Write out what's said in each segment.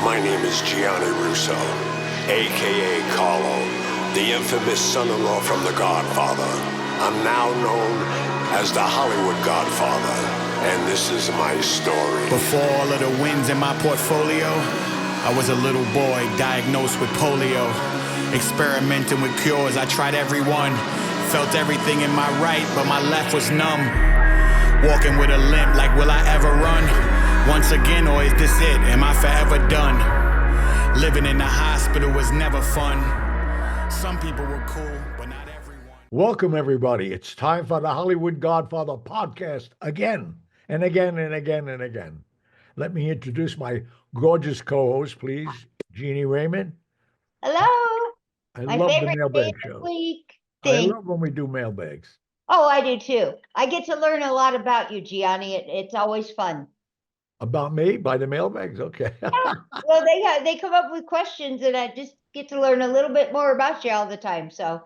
My name is Gianni Russo, a.k.a. Carlo, the infamous son-in-law from The Godfather. I'm now known as the Hollywood Godfather, and this is my story. Before all of the wins in my portfolio, I was a little boy diagnosed with polio. Experimenting with cures, I tried every one. Felt everything in my right, but my left was numb. Walking with a limp, like will I ever run? Once again, or is this it? Am I forever done? Living in the hospital was never fun. Some people were cool, but not everyone. Welcome, everybody. It's time for the Hollywood Godfather podcast again and again and again and again. Let me introduce my gorgeous co-host, please, Jeannie Raymond. Hello. I My love the favorite day mailbag of the show. week. I love when we do mailbags. Oh, I do too. I get to learn a lot about you, Gianni. It's always fun. About me by the mailbags? Okay. Yeah. Well, they come up with questions, and I just get to learn a little bit more about you all the time. So,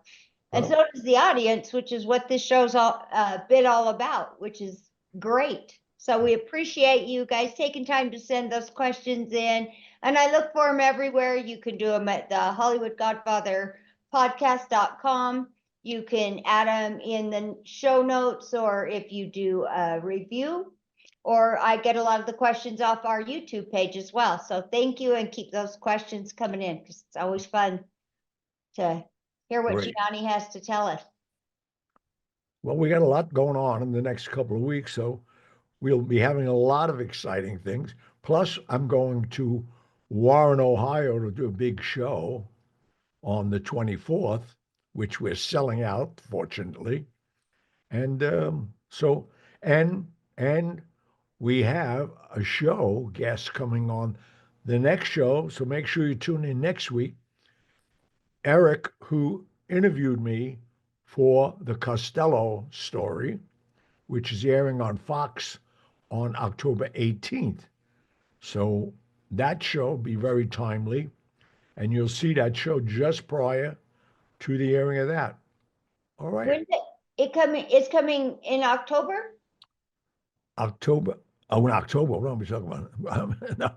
and so does the audience, which is what this show's all been all about, which is great. So we appreciate you guys taking time to send those questions in, and I look for them everywhere. You can do them at the Hollywood Godfather podcast.com. You can add them in the show notes, or if you do a review, or I get a lot of the questions off our YouTube page as well. So thank you, and keep those questions coming in, because it's always fun to hear what Great. Gianni has to tell us. Well, we got a lot going on in the next couple of weeks, so we'll be having a lot of exciting things. Plus, I'm going to Warren, Ohio to do a big show on the 24th, which we're selling out, fortunately. And and we have a show, guests coming on the next show. So make sure you tune in next week. Eric, who interviewed me for the Costello story, which is airing on Fox on October 18th. So that show will be very timely. And you'll see that show just prior to the airing of that. All right. When's it's coming in October? October. Oh, in October. What are we talking about? No.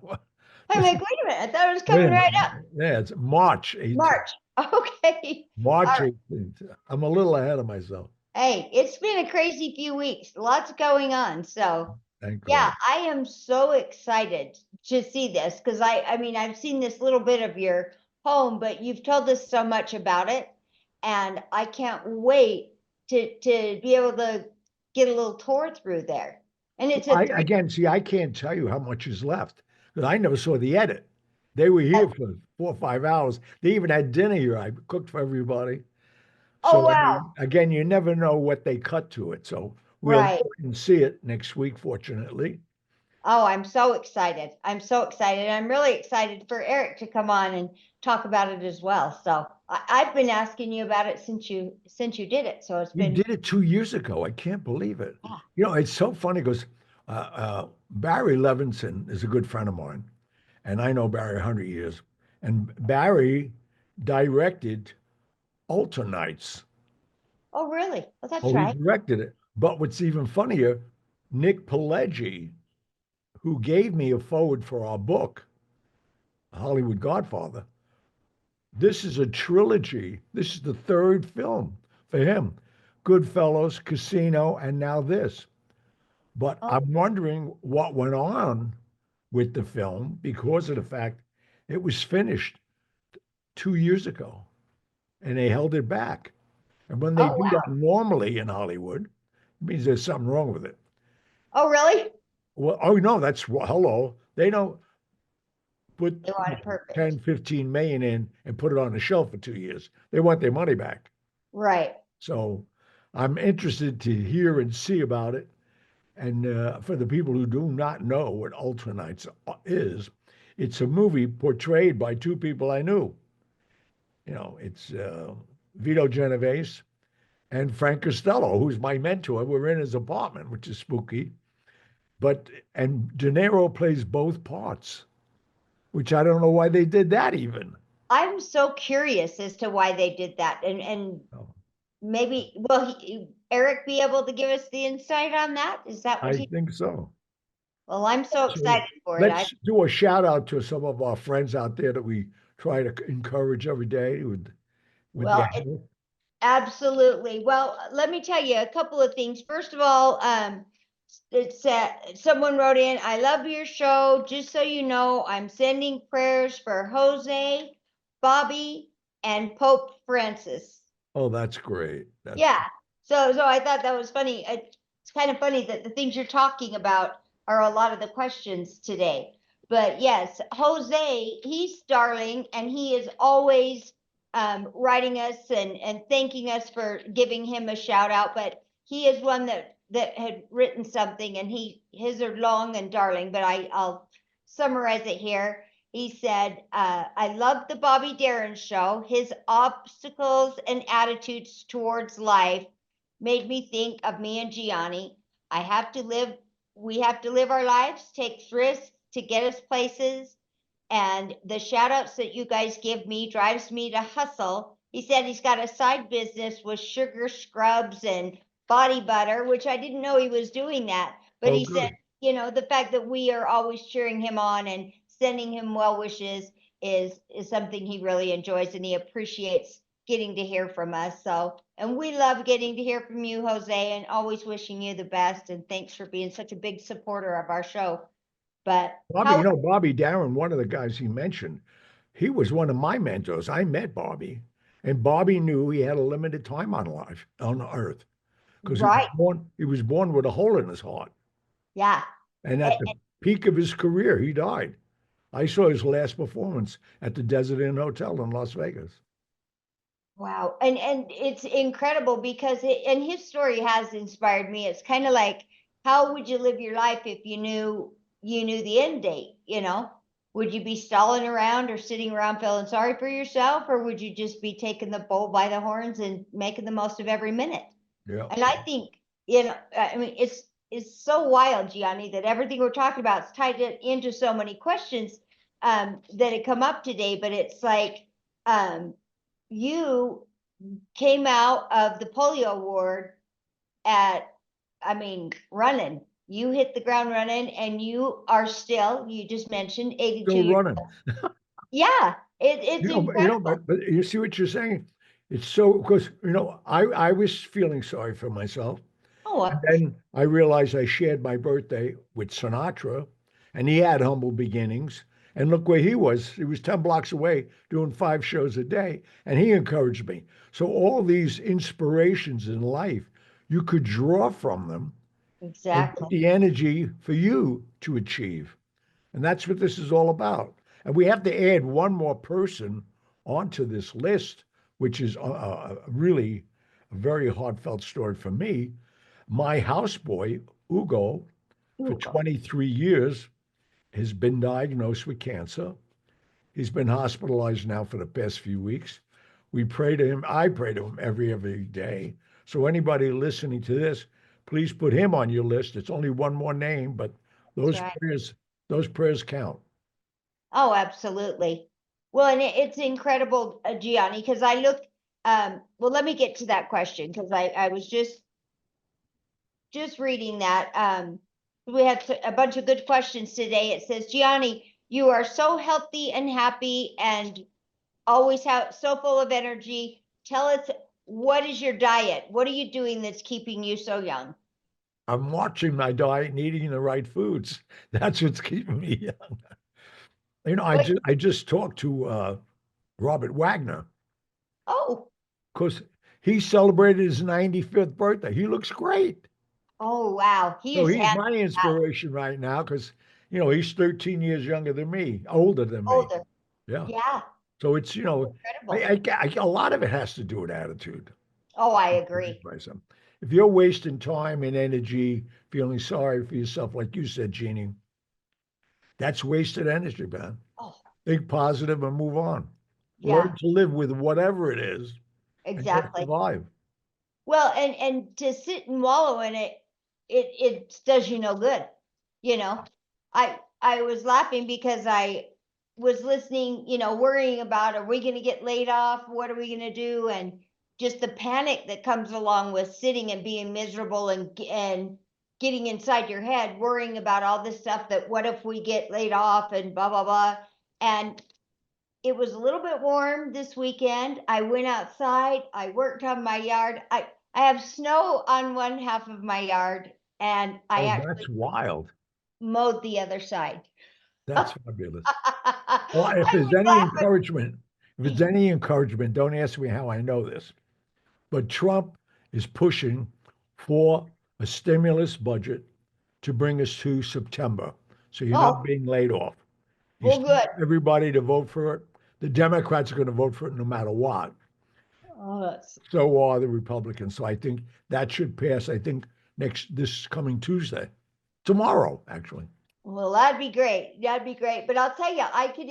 I'm like, wait a minute. I thought it was coming right up. Yeah, it's March 18th. March. Okay. March All right. 18th. I'm a little ahead of myself. Hey, it's been a crazy few weeks. Lots going on. So Thank yeah, God. I am so excited to see this, because I mean, I've seen this little bit of your home, but you've told us so much about it, and I can't wait to be able to get a little tour through there. And it's Again, see, I can't tell you how much is left because I never saw the edit. They were here for 4 or 5 hours. They even had dinner here. I cooked for everybody. Oh, wow. Again, you never know what they cut to it. So we'll Right. go and see it next week, fortunately. Oh, I'm so excited. I'm so excited. I'm really excited for Eric to come on and talk about it as well. So I've been asking you about it since you did it. So it's You been. did it 2 years ago. I can't believe it. Yeah. You know, it's so funny because Barry Levinson is a good friend of mine, and I know Barry 100 years. And Barry directed Alternights. Oh, really? Well, that's He right. directed it. But what's even funnier, Nick Pileggi, who gave me a forward for our book, Hollywood Godfather, this is a trilogy. This is the third film for him. Goodfellas, Casino, and now this. But I'm wondering what went on with the film because of the fact it was finished 2 years ago and they held it back. And when they do that normally in Hollywood, it means there's something wrong with it. Oh, really? Well, oh no, that's hello. They don't put They want it perfect. 10, 15 million in and put it on the shelf for 2 years. They want their money back. Right. So I'm interested to hear and see about it. And for the people who do not know what Alternights is, it's a movie portrayed by two people I knew. You know, it's Vito Genovese and Frank Costello, who's my mentor. We're in his apartment, which is spooky. And De Niro plays both parts, which I don't know why they did that even. I'm so curious as to why they did that. And maybe, will Eric be able to give us the insight on that? Is that what I think so. Well, I'm so So excited for it. let's do a shout out to some of our friends out there that we try to encourage every day with their Well, health. absolutely. Well, let me tell you a couple of things. First of all, it's someone wrote in, I love your show. Just so you know, I'm sending prayers for Jose, Bobby, and Pope Francis. Oh, that's great. Yeah. So I thought that was funny. It's kind of funny that the things you're talking about are a lot of the questions today. But yes, Jose, he's darling, and he is always writing us and thanking us for giving him a shout out. But he is one that had written something, and his are long and darling. But I'll summarize it here. He said, I love the Bobby Darin show. His obstacles and attitudes towards life made me think of me and Gianni. We have to live our lives, take risks to get us places. And the shout outs that you guys give me drives me to hustle. He said he's got a side business with sugar scrubs and body butter, which I didn't know he was doing that. But Oh, he said, good. the fact that we are always cheering him on and sending him well wishes is something he really enjoys, and he appreciates getting to hear from us. So, and we love getting to hear from you, Jose, and always wishing you the best. And thanks for being such a big supporter of our show. But Bobby, Bobby Darin, one of the guys he mentioned, he was one of my mentors. I met Bobby, and Bobby knew he had a limited time on life on earth because right, he was born with a hole in his heart. yeah. And at the peak of his career, he died. I saw his last performance at the Desert Inn Hotel in Las Vegas. Wow. And it's incredible because and his story has inspired me. It's kind of like, how would you live your life if you knew the end date, Would you be stalling around or sitting around feeling sorry for yourself, or would you just be taking the bull by the horns and making the most of every minute? Yeah. And I think, I mean, it's so wild, Gianni, that everything we're talking about is tied into so many questions that had come up today. But it's like, you came out of the polio ward running. You hit the ground running, and you are still, you just mentioned 82 Still years running. old. Yeah, it's incredible. But you see what you're saying? It's so because I was feeling sorry for myself. Oh, And then I realized I shared my birthday with Sinatra, and he had humble beginnings. And look where he was. He was 10 blocks away doing 5 shows a day, and he encouraged me. So all these inspirations in life, you could draw from them and exactly. get the energy for you to achieve. And that's what this is all about. And we have to add one more person onto this list, which is really a very heartfelt story for me. My houseboy, Ugo, for 23 years, has been diagnosed with cancer. He's been hospitalized now for the past few weeks. We pray to him. I pray to him every day. So anybody listening to this, please put him on your list. It's only one more name, but those right. prayers count. Oh, absolutely. Well, and it's incredible, Gianni, because I look, well, let me get to that question, because I was just reading that. We had a bunch of good questions today. It says, Gianni, you are so healthy and happy and always so full of energy. Tell us, what is your diet? What are you doing that's keeping you so young? I'm watching my diet and eating the right foods. That's what's keeping me young. I just talked to Robert Wagner. Oh. Because he celebrated his 95th birthday. He looks great. Oh, wow. So he's my inspiration right now because, he's 13 years younger than me, older than me. Older. Yeah. Yeah. So it's, Incredible. a lot of it has to do with attitude. Oh, I agree. If you're wasting time and energy, feeling sorry for yourself, like you said, Jeannie, that's wasted energy, man. Oh, Think positive and move on. yeah. Learn to live with whatever it is. Exactly. And survive. Well, and to sit and wallow in it does you no good. I was laughing because I was listening, worrying about, are we going to get laid off? What are we going to do? And just the panic that comes along with sitting and being miserable and getting inside your head, worrying about all this stuff that what if we get laid off and blah, blah, blah. And it was a little bit warm this weekend. I went outside, I worked on my yard. I have snow on one half of my yard, and I Oh, actually that's wild. mowed the other side. That's fabulous. Well, I if was there's any laughing. encouragement, don't ask me how I know this, but Trump is pushing for a stimulus budget to bring us to September. So you're not Oh, being laid off. well, good. Everybody to vote for it. The Democrats are going to vote for it no matter what. Oh, that's So are the Republicans. So I think that should pass. I think this coming Tuesday, tomorrow, actually. well, that'd be great. That'd be great. But I'll tell you, I could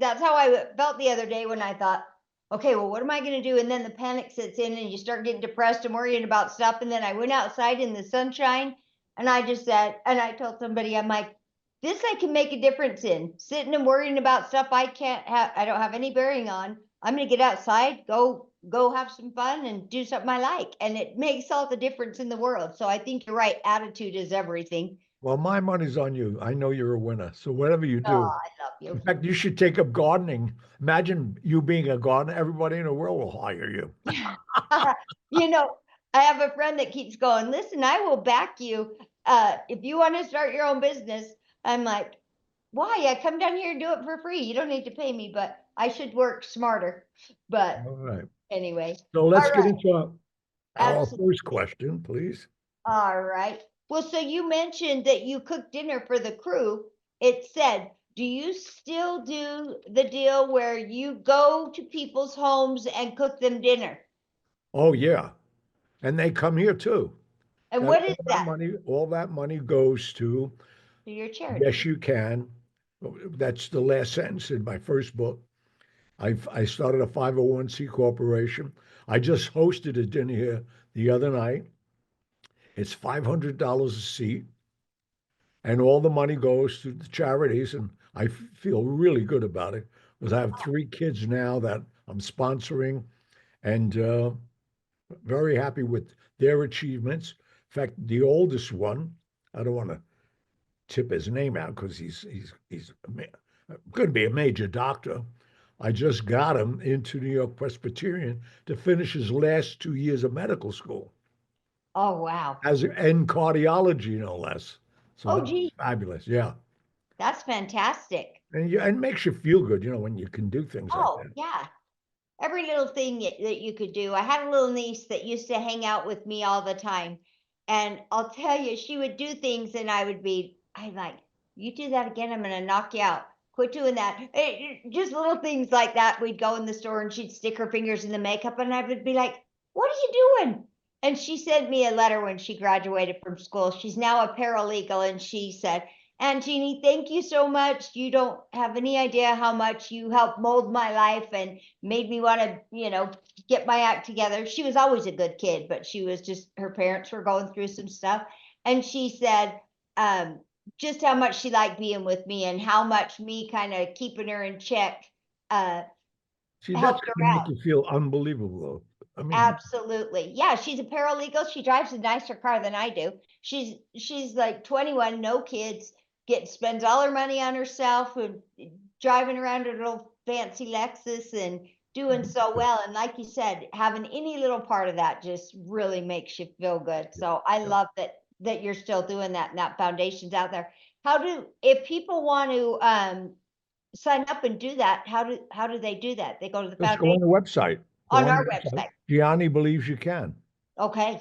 that's how I felt the other day when I thought, okay, well, what am I going to do? And then the panic sets in and you start getting depressed and worrying about stuff. And then I went outside in the sunshine and I just said, and I told somebody, I'm like, this I can make a difference in. Sitting and worrying about stuff I don't have any bearing on. I'm going to get outside, go have some fun and do something I like. And it makes all the difference in the world. So I think you're right. Attitude is everything. Well, my money's on you. I know you're a winner. So whatever you Oh, do, I love you. in fact, you should take up gardening. Imagine you being a gardener. Everybody in the world will hire you. You know, I have a friend that keeps going, listen, I will back you. If you want to start your own business, I'm like, why? I come down here and do it for free. You don't need to pay me, but I should work smarter. But All right. anyway, So let's all get right. into our Absolutely. first question, please. All right. Well, so you mentioned that you cooked dinner for the crew. It said, do you still do the deal where you go to people's homes and cook them dinner? Oh, yeah. And they come here too. And what is that? All that money goes to To your charity? Yes, You Can. That's the last sentence in my first book. I started a 501c corporation. I just hosted a dinner here the other night. It's $500 a seat, and all the money goes to the charities. And I feel really good about it because I have 3 kids now that I'm sponsoring, and very happy with their achievements. In fact, the oldest one, I don't want to tip his name out because he's going to be a major doctor. I just got him into New York Presbyterian to finish his last 2 years of medical school. Oh, wow. In cardiology, no less. So Oh, that's gee, fabulous. Yeah. that's fantastic. And it makes you feel good, when you can do things like Oh, that. yeah. Every little thing that you could do. I had a little niece that used to hang out with me all the time. And I'll tell you, she would do things and I'm like, you do that again, I'm going to knock you out. Quit doing that. Just little things like that. We'd go in the store and she'd stick her fingers in the makeup and I would be like, what are you doing? And she sent me a letter when she graduated from school. She's now a paralegal. And she said, and Jeanie, thank you so much. You don't have any idea how much you helped mold my life and made me want to, get my act together. She was always a good kid, but her parents were going through some stuff. And she said, just how much she liked being with me and how much me kind of keeping her in check See, that's helped her going to make out. you feel unbelievable. I mean, Absolutely. Yeah, she's a paralegal. She drives a nicer car than I do. She's like 21, no kids, spends all her money on herself and driving around her little fancy Lexus and doing so well. And like you said, having any little part of that just really makes you feel good. So I love that you're still doing that and that foundation's out there. If people want to sign up and do that, how do they do that? They go to the just go on foundation the website. on our website. Gianni believes you can. Okay.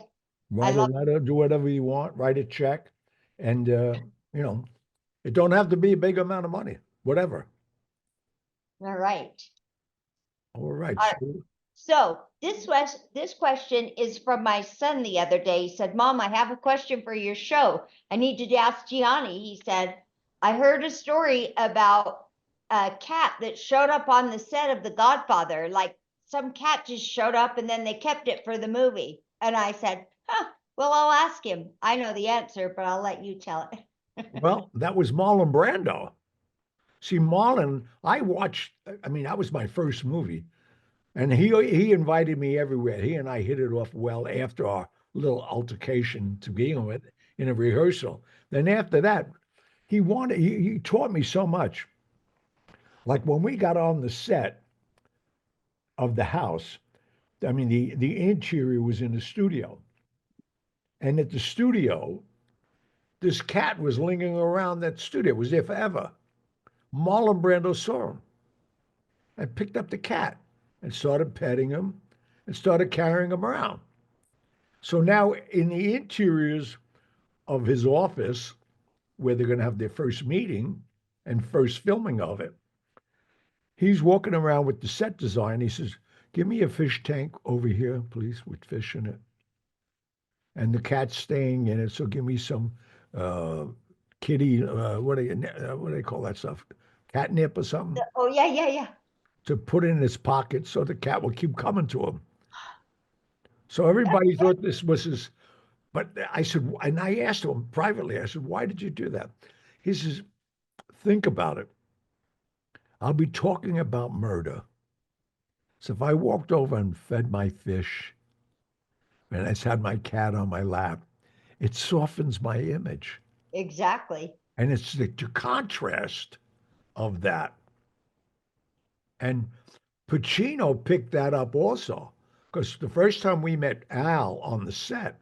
Write a letter, do whatever you want, write a check. And, it don't have to be a big amount of money, whatever. All right. All right. All right. So this question is from my son the other day. He said, Mom, I have a question for your show. I need to ask Gianni. He said, I heard a story about a cat that showed up on the set of The Godfather. Like some cat just showed up and then they kept it for the movie. And I said, well, I'll ask him. I know the answer, but I'll let you tell it. Well, that was Marlon Brando. See, Marlon, that was my first movie. And he invited me everywhere. He and I hit it off well after our little altercation to begin with in a rehearsal. Then after that, he taught me so much. Like when we got on the set of the house, I mean, the interior was in the studio. And at the studio, this cat was lingering around that studio. It was there forever. Marlon Brando saw him and picked up the cat and started petting him and started carrying him around. So now in the interiors of his office, where they're going to have their first meeting and first filming of it, he's walking around with the set design. He says, "Give me a fish tank over here, please, with fish in it. And the cat's staying in it, so give me some kitty, what do they call that stuff? Catnip or something?" Oh, yeah. To put in his pocket so the cat will keep coming to him. So everybody thought this was his, but I said, and I asked him privately, I said, "Why did you do that?" He says, "Think about it. I'll be talking about murder. So if I walked over and fed my fish and I just had my cat on my lap, it softens my image." Exactly. And it's the contrast of that. And Pacino picked that up also, because the first time we met Al on the set,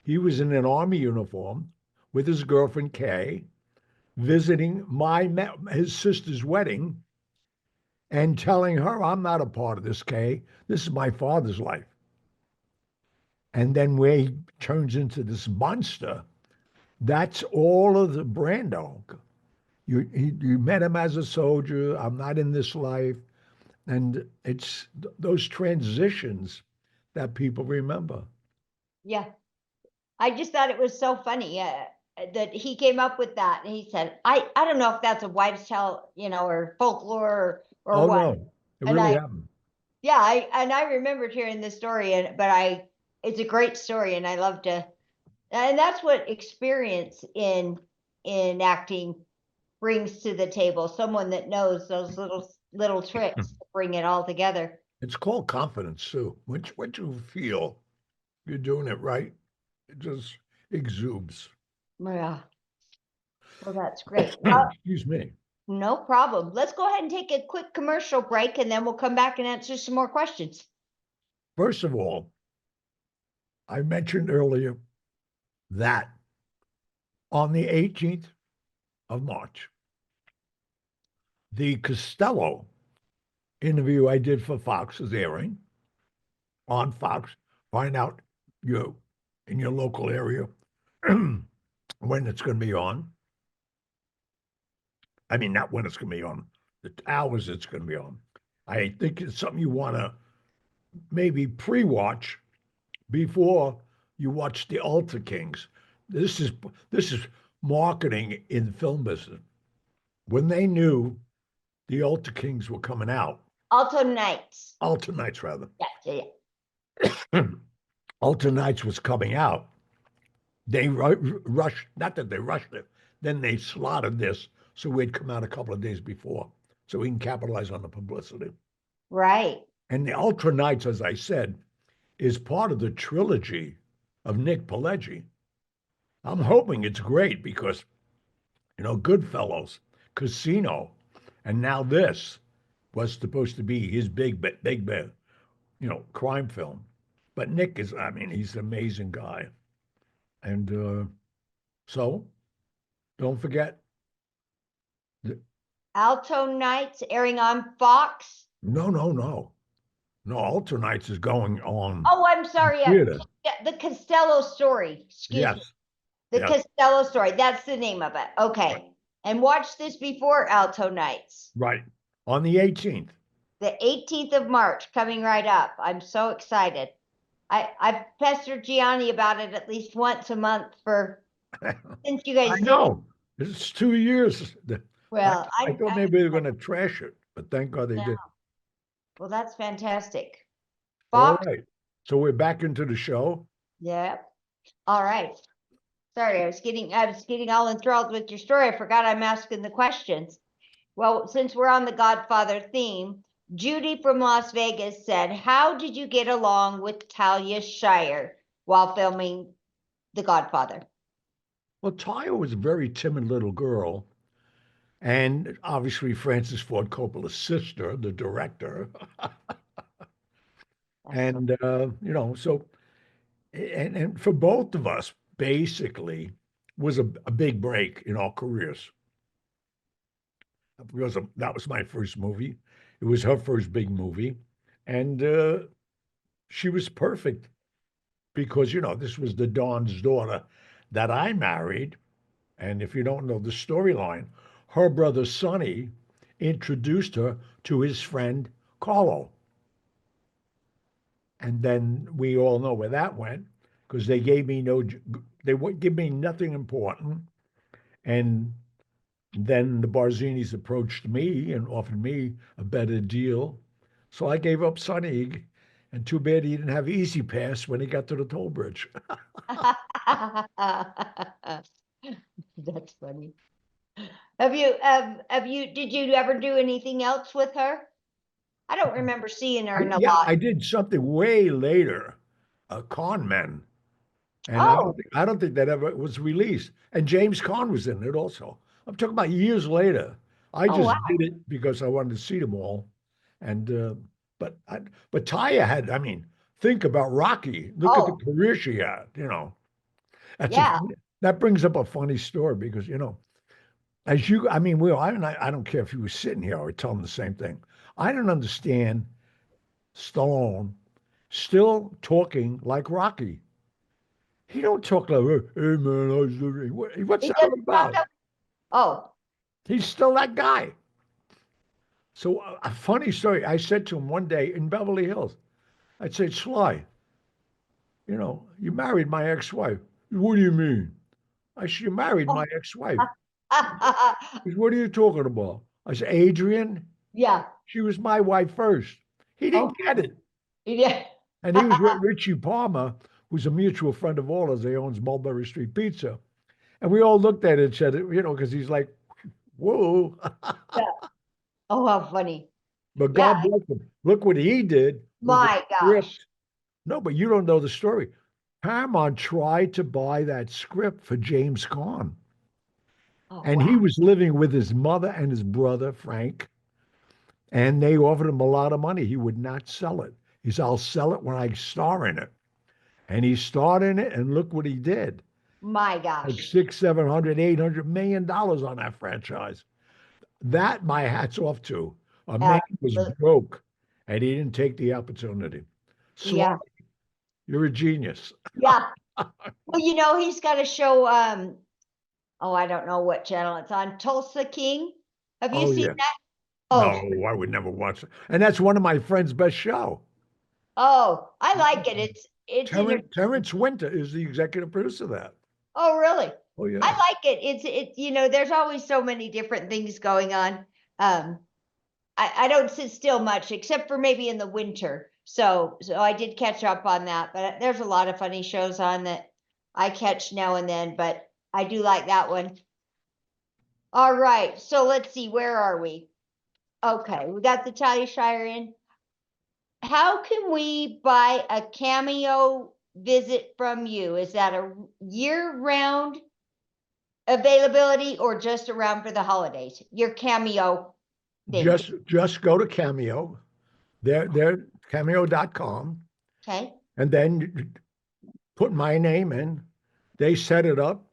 he was in an army uniform with his girlfriend Kay, visiting his sister's wedding, and telling her, "I'm not a part of this, Kay. This is my father's life." And then where he turns into this monster, that's all of the Brando. You met him as a soldier. I'm not in this life. And it's those transitions that people remember. Yeah. I just thought it was so funny that he came up with that. And he said, I don't know if that's a wives' tale, or folklore or what. No, it really happened. Yeah, I remembered hearing this story, but it's a great story, and I love to, and that's what experience in acting brings to the table. Someone that knows those little tricks to bring it all together. It's called confidence too. Once you feel you're doing it right, it just exudes. Yeah. Well, that's great. Well, Excuse me. no problem. Let's go ahead and take a quick commercial break, and then we'll come back and answer some more questions. First of all, I mentioned earlier that on the 18th of March, the Costello interview I did for Fox is airing on Fox. Find out in your local area when it's going to be on. I mean, not when it's going to be on, the hours it's going to be on. I think it's something you want to maybe pre-watch before you watch the Altar Kings. This is marketing in the film business. When they knew the Altar Kings were coming out. Altar Nights, rather. Yeah. Altar Nights was coming out. They rushed, not that they rushed it, then they slotted this so we'd come out a couple of days before so we can capitalize on the publicity. Right. And the Ultra Nights, as I said, is part of the trilogy of Nick Pileggi. I'm hoping it's great because, Goodfellas, Casino, and now this was supposed to be his big crime film. But Nick he's an amazing guy. And so don't forget. Alto Nights airing on Fox. No. Alto Nights is going on. Oh, I'm sorry. The Costello story. Excuse me. The Costello story. That's the name of it. Okay. And watch this before Alto Nights. Right. On the 18th. The 18th of March, coming right up. I'm so excited. I've pestered Gianni about it at least once a month since you guys I know. It's 2 years. Well, I thought maybe they were going to trash it, but thank God they did. Well, that's fantastic. Fox? All right. So we're back into the show. Yeah. All right. Sorry, I was getting all enthralled with your story. I forgot I'm asking the questions. Well, since we're on the Godfather theme, Judy from Las Vegas said, "How did you get along with Talia Shire while filming The Godfather?" Well, Taya was a very timid little girl, and obviously Francis Ford Coppola's sister, the director, That's so and so and for both of us, basically, was a big break in our careers because that was my first movie. It was her first big movie, and she was perfect because this was the Don's daughter that I married. And if you don't know the storyline, her brother Sonny introduced her to his friend Carlo. And then we all know where that went because they gave me they would give me nothing important. And then the Barzinis approached me and offered me a better deal. So I gave up Sonny, and too bad he didn't have Easy Pass when he got to the toll bridge. That's funny. Did you ever do anything else with her? I don't remember seeing her in a Yeah, lot. I did something way later, Con Men, and Oh, I don't think that ever was released. And James Caan was in it also. I'm talking about years later. I oh just wow. did it because I wanted to see them all. And but but Taya had, I mean, think about Rocky. Look at the Oh, career she had. That's a yeah. that brings up a funny story because as you, I mean, Will, I don't care if you were sitting here or telling the same thing. I don't understand Stallone still talking like Rocky. He don't talk like, hey man, I was living. What's He that all doesn't talk about? up. Oh, He's still that guy. So a funny story. I said to him one day in Beverly Hills, I said, Sly, you married my ex-wife. What do you mean? I said, you married my ex-wife. He said, what are you talking about? I said, Adrian, yeah. she was my wife first. He didn't Okay. get it. Yeah. And he was with Richie Palmer, who's a mutual friend of ours. He owns Mulberry Street Pizza. And we all looked at it and said, because he's like, whoa. Yeah. Oh, how funny. But Yeah. God bless him. Look what he did with the My gosh. script. No, but you don't know the story. Paramount tried to buy that script for James Caan. Oh, And he wow. was living with his mother and his brother, Frank. And they offered him a lot of money. He would not sell it. He said, I'll sell it when I star in it. And he starred in it, and look what he did. My Like gosh. six, 700, $800 million on that franchise. That my hat's off to. A man was Absolutely. broke and he didn't take the opportunity. Sly, Yeah. you're a genius. Yeah. Well, he's got a show. Oh, I don't know what channel it's on. Tulsa King. Have you Oh seen yeah. that? No, Oh, I would never watch it. And that's one of my friend's best show. oh, I like it. It's Terrence Winter is the executive producer of that. Oh, really? Oh I yeah. like it. There's always so many different things going on. Um, I don't sit still much except for maybe in the winter. So I did catch up on that, but there's a lot of funny shows on that I catch now and then, but I do like that one. All right. So let's see, where are we? Okay, we got the Talia Shire in. How can we buy a cameo visit from you? Is that a year-round availability or just around for the holidays? Your cameo thing. Just go to Cameo. They're cameo.com. Okay. And then put my name in. They set it up.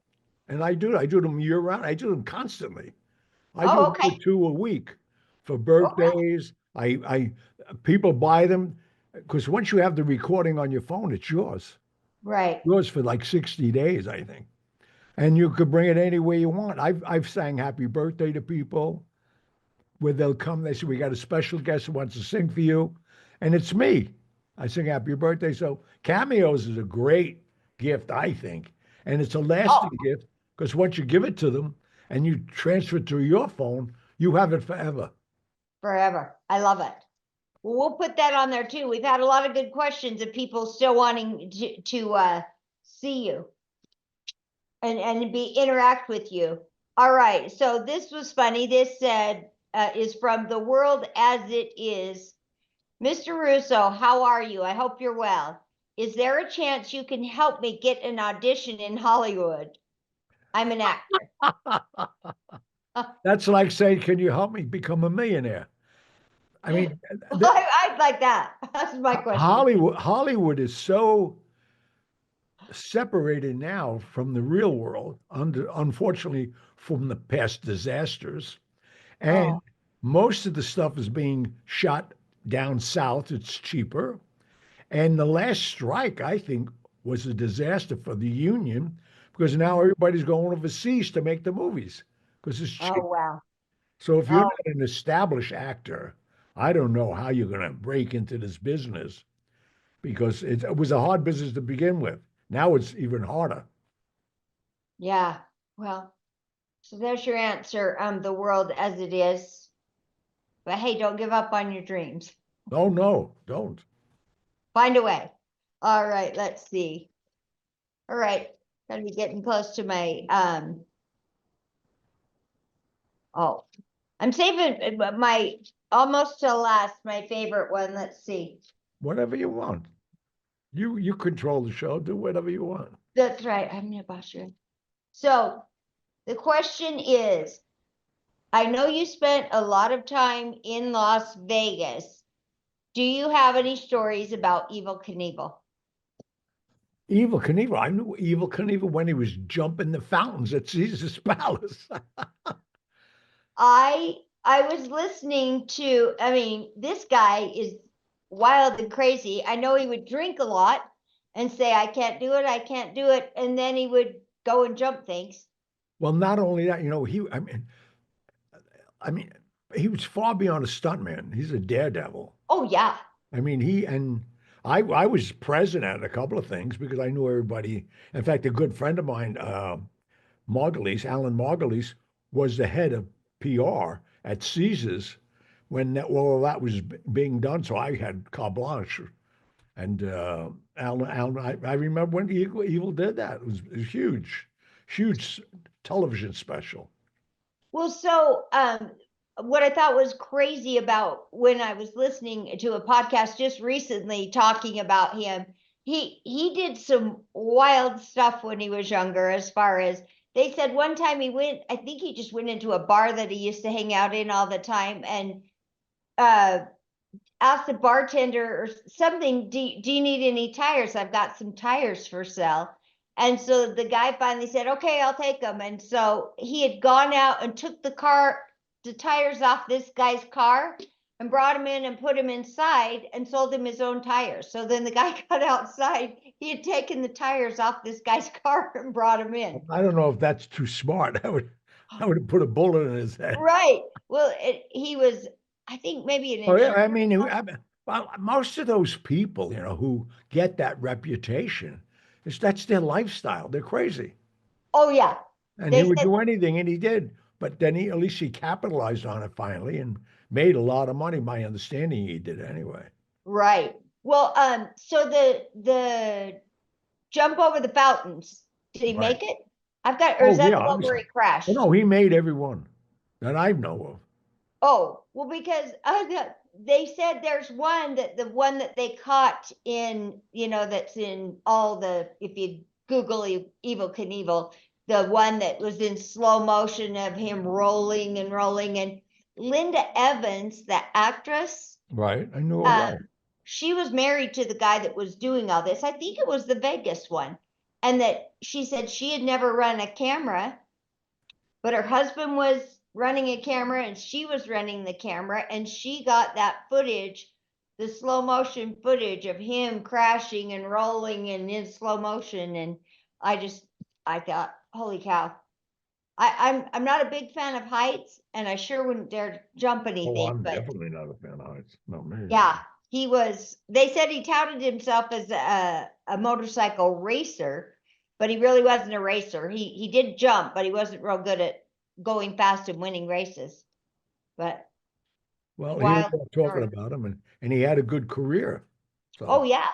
And I do them year round. I do them constantly. I do Oh, one or okay. two a week for Oh, really? birthdays. I people buy them because once you have the recording on your phone, it's yours. Right. Yours for like 60 days, I think. And you could bring it any way you want. I've sang happy birthday to people where they'll come, they say, we got a special guest who wants to sing for you. And it's me. I sing happy birthday. So cameos is a great gift, I think. And it's a Oh, lasting gift because once you give it to them and you transfer it to your phone, you have it forever. forever. I love it. Well, we'll put that on there too. We've had a lot of good questions of people still wanting to see you and interact with you. All right. So this was funny. This said is from The World as It Is. Mr. Russo, how are you? I hope you're well. Is there a chance you can help me get an audition in Hollywood? I'm an actor. That's like saying, can you help me become a millionaire? I mean, I'd like that. That's my question. Hollywood is so separated now from the real world, unfortunately, from the past disasters. And Oh, most of the stuff is being shot down south. It's cheaper. And the last strike, I think, was a disaster for the union because now everybody's going overseas to make the movies because it's cheap. oh wow. So if you're Oh, not an established actor, I don't know how you're going to break into this business because it was a hard business to begin with. Now it's even harder. yeah. Well, so there's your answer. The world as it is. But hey, don't give up on your dreams. Oh, no, don't. Find a way. All right, let's see. All right, gotta be getting close to my oh, I'm saving my almost to last, my favorite one. Let's see. Whatever you want. You control the show. Do whatever you want. That's right. I'm gonna boss you. So the question is, I know you spent a lot of time in Las Vegas. Do you have any stories about Evel Knievel? Evel Knievel. I knew Evel Knievel when he was jumping the fountains at Caesar's Palace. I was listening to, I mean, this guy is wild and crazy. I know he would drink a lot and say, I can't do it, I can't do it. And then he would go and jump things. Well, not only that, I mean, he was far beyond a stuntman. He's a daredevil. Oh, yeah. I mean, I was present at a couple of things because I knew everybody. In fact, a good friend of mine, Alan Margulies, was the head of PR at Caesars when all of that was being done. So I had carte blanche. And Alan, I remember when Evil did that. It was huge, huge television special. Well, so what I thought was crazy about when I was listening to a podcast just recently talking about him, he did some wild stuff when he was younger, as far as they said one time he went, I think he just went into a bar that he used to hang out in all the time and uh asked the bartender or something, do you need any tires? I've got some tires for sale. And so the guy finally said, okay, I'll take them. And so he had gone out and took the tires off this guy's car and brought him in and put him inside and sold him his own tires. So then the guy got outside, he had taken the tires off this guy's car and brought him in. I don't know if that's too smart. I would have put a bullet in his head. Right. Well, he was, I think maybe an Oh yeah, insurance. well, most of those people, who get that reputation, that's their lifestyle. They're crazy, Oh yeah. and They he would said do anything, and he did. But then at least he capitalized on it finally and made a lot of money. My understanding, he did anyway. right. Well, so the jump over the fountains, did he Right. make it? I've got, or is Oh that yeah, the one where obviously. he crashed? Well, no, he made everyone that I know of. Oh, well, because they said there's one that the one that they caught in, that's in all the, if you Google Evel Knievel, the one that was in slow motion of him rolling and rolling, and Linda Evans, the actress, Right, I knew it well. she was married to the guy that was doing all this. I think it was the Vegas one. And that she said she had never run a camera, but her husband was running a camera and she was running the camera. And she got that footage, the slow motion footage of him crashing and rolling and in slow motion. And I thought, holy cow. I'm not a big fan of heights, and I sure wouldn't dare to jump Oh, anything, I'm but definitely not a fan of heights. No, me. yeah, he was. They said he touted himself as a motorcycle racer, but he really wasn't a racer. He did jump, but he wasn't real good at going fast and winning races. But Well, here wild we are talking story. about him, and he had a good career. Oh So, yeah,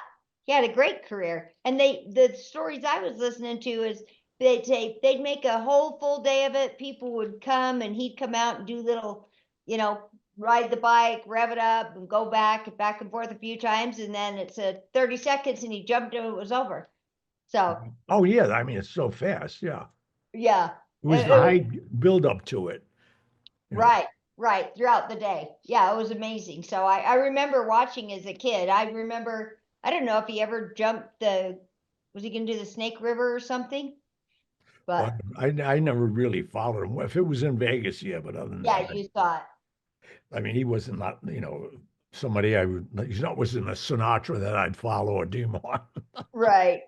he had a great career. And the stories I was listening to is they'd make a whole full day of it. People would come and he'd come out and do little, you know, ride the bike, rev it up and go back and forth a few times. And then it's a 30 seconds and he jumped and it was over. So oh yeah, I mean it's so fast. Yeah. Yeah. It was the high build up to it. You know. Right, throughout the day. Yeah, it was amazing. So I remember watching as a kid. I remember, I don't know if he ever jumped was he gonna do the Snake River or something? But But I never really followed him. If it was in Vegas, yeah, but other than yeah, that, you saw it. I mean, he wasn't not, somebody I would, he's not wasn't a Sinatra that I'd follow or Demar. Right.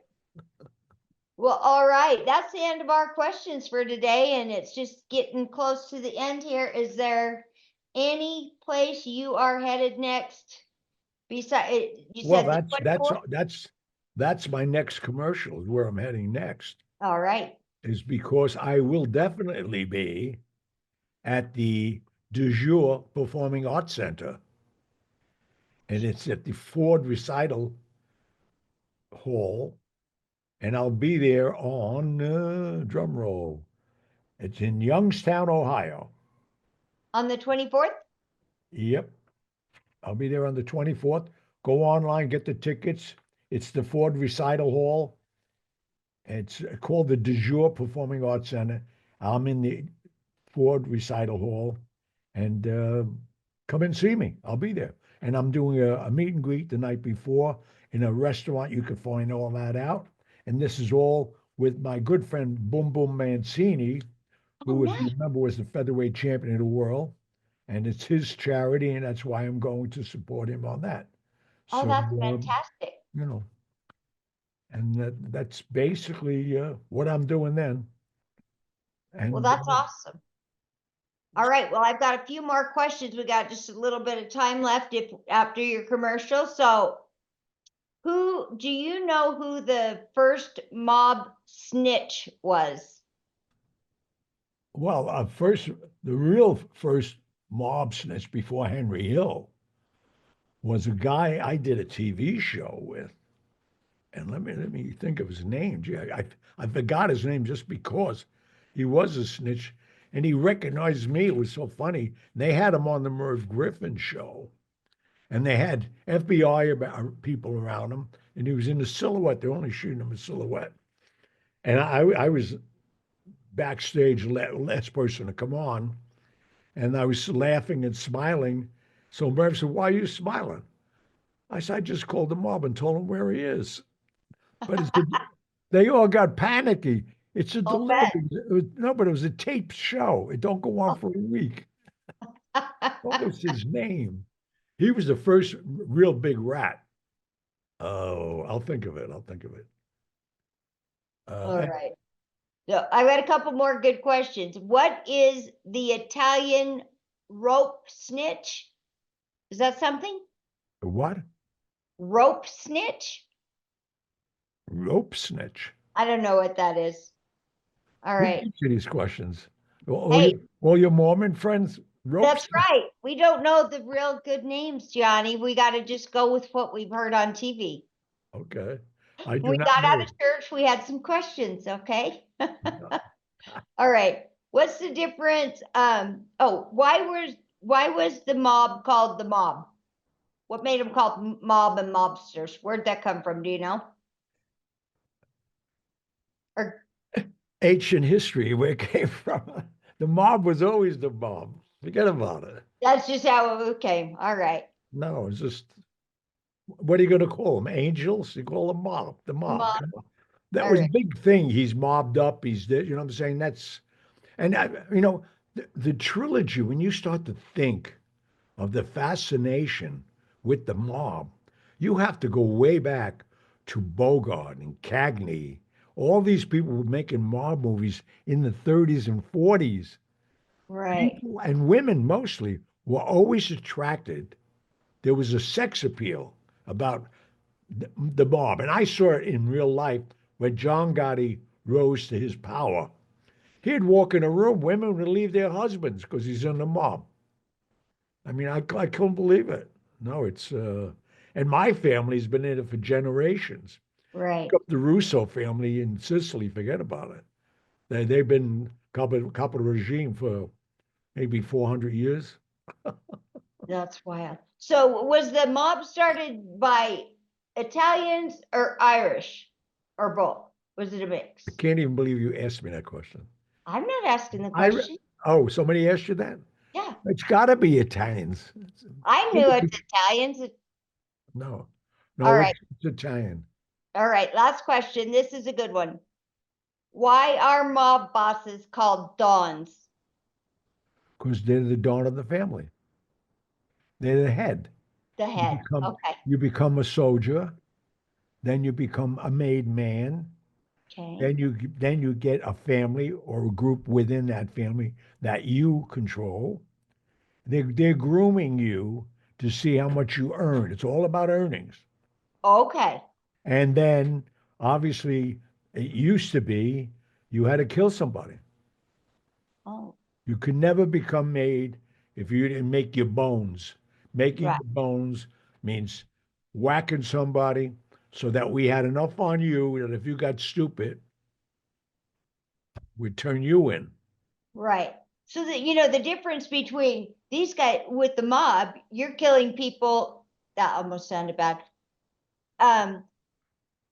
Well, all right. That's the end of our questions for today, and it's just getting close to the end here. Is there any place you are headed next? Besides, you Well, said the 24th? that's my next commercial is where I'm heading next, All right. is because I will definitely be at the Du Jour Performing Arts Center, and it's at the Ford Recital Hall, and I'll be there on drum roll. It's in Youngstown, Ohio. On the 24th? Yep, I'll be there on the 24th. Go online, get the tickets. It's the Ford Recital Hall. It's called the Du Jour Performing Arts Center. I'm in the Ford Recital Hall, and come and see me. I'll be there. And I'm doing a meet and greet the night before in a restaurant. You can find all that out. And this is all with my good friend Boom Boom Mancini, who, if you remember, was the featherweight champion of the world. And it's his charity, and that's why I'm going to support him on that. Oh, So, that's fantastic. you know, and that's basically what I'm doing then. And Well, that's awesome. All right. Well, I've got a few more questions. We got just a little bit of time left if after your commercial. So, who do you know who the first mob snitch was? well, the real first mob snitch before Henry Hill was a guy I did a TV show with. And let me think of his name. Gee, I forgot his name just because he was a snitch and he recognized me. It was so funny. They had him on the Merv Griffin show, and they had FBI people around him, and he was in a silhouette. They're only shooting him in silhouette. And I was backstage, last person to come on, and I was laughing and smiling. So Merv said, "Why are you smiling?" I said, "I just called the mob and told him where he is." But they all got panicky. It's a I'll delivery. bet. No, but it was a taped show. It don't go on for a week. What was his name? He was the first real big rat. Oh, I'll think of it. I'll think of it. All right. So I got a couple more good questions. What is the Italian rope snitch? Is that something? What? Rope snitch? Rope snitch. I don't know what that is. All Who right. gives you these questions? Hey, All your Mormon friends? Rope that's snitch? right. We don't know the real good names, Gianni. We got to just go with what we've heard on TV. Okay. I do We not got out know. of church. We had some questions. Okay. All right. What's the difference? Why was the mob called the mob? What made them called mob and mobsters? Where'd that come from? Do you know? Or Ancient history, where it came from. The mob was always the mob. Forget about it. that's just how it came. All right. No, it's just, what are you going to call them? Angels? You call them mob, the mob. Mob. Come on. That All was a right. big thing. He's mobbed up. He's this, you know what I'm saying? The trilogy, when you start to think of the fascination with the mob, you have to go way back to Bogart and Cagney. All these people were making mob movies in the 30s and 40s. Right. People, and women mostly, were always attracted. There was a sex appeal about the mob. And I saw it in real life when John Gotti rose to his power. He'd walk in a room, women would leave their husbands because he's in the mob. I mean, I couldn't believe it. No, and my family's been in it for generations. Right. The Russo family in Sicily, forget about it. They've been capo regime for maybe 400 years. That's wild. So was the mob started by Italians or Irish or both? Was it a mix? I can't even believe you asked me that question. I'm not asking the I, question. oh, somebody asked you that? Yeah. It's got to be Italians. I knew it's Italians. No, All no, right. it's Italian. All right. Last question. This is a good one. Why are mob bosses called dons? Because they're the dawn of the family. They're the head. The head. Okay. You become a soldier, then you become a made man, Okay. then you get a family or a group within that family that you control. They're grooming you to see how much you earn. It's all about earnings. Okay. And then obviously it used to be you had to kill somebody. Oh. You could never become made if you didn't make your bones. Making Right. your bones means whacking somebody so that we had enough on you that if you got stupid, we'd turn you in. Right. So that the difference between these guys with the mob, you're killing people that almost sounded bad.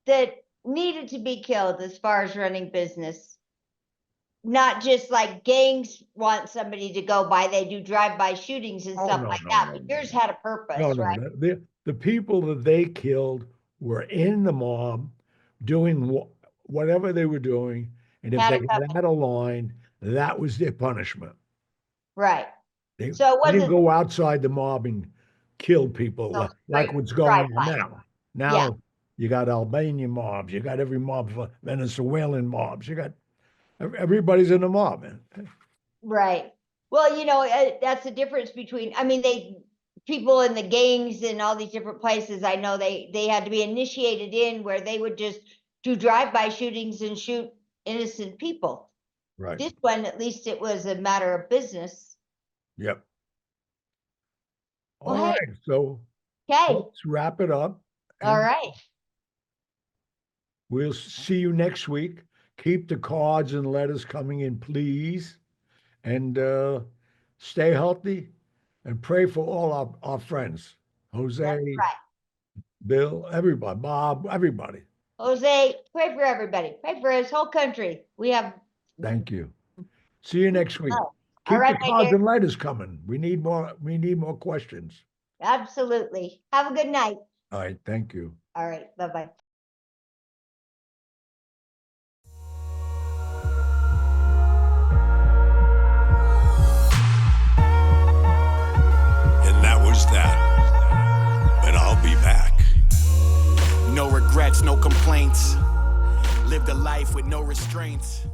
That needed to be killed as far as running business. Not just like gangs want somebody to go by, they do drive-by shootings and stuff like that. But yours had a purpose, right? The people that they killed were in the mob doing whatever they were doing. And if Had they a got purpose. out of line, that was their punishment. Right. They So it didn't wasn't go outside the mob and kill people so like straight what's going on drive-by. now. Yeah. Now you got Albanian mobs, you got every mob, Venezuelan mobs, you got everybody's in the mob, man. Right. Well, that's the difference between, I mean, people in the gangs and all these different places, I know they had to be initiated in where they would just do drive-by shootings and shoot innocent people. Right. This one, at least it was a matter of business. Yep. Well, All hey. right. So Okay. let's wrap it up. All right. We'll see you next week. Keep the cards and letters coming in, please. And stay healthy and pray for all our friends. Jose, That's right. Bill, everybody, Bob, everybody. Jose, pray for everybody. Pray for his whole country. We have. Thank you. See you next week. Oh, Keep all right, the cards and letters coming. We need more questions. Absolutely. Have a good night. All right. Thank you. All right. Bye-bye. And that was that. But I'll be back. No regrets, no complaints. Lived a life with no restraints.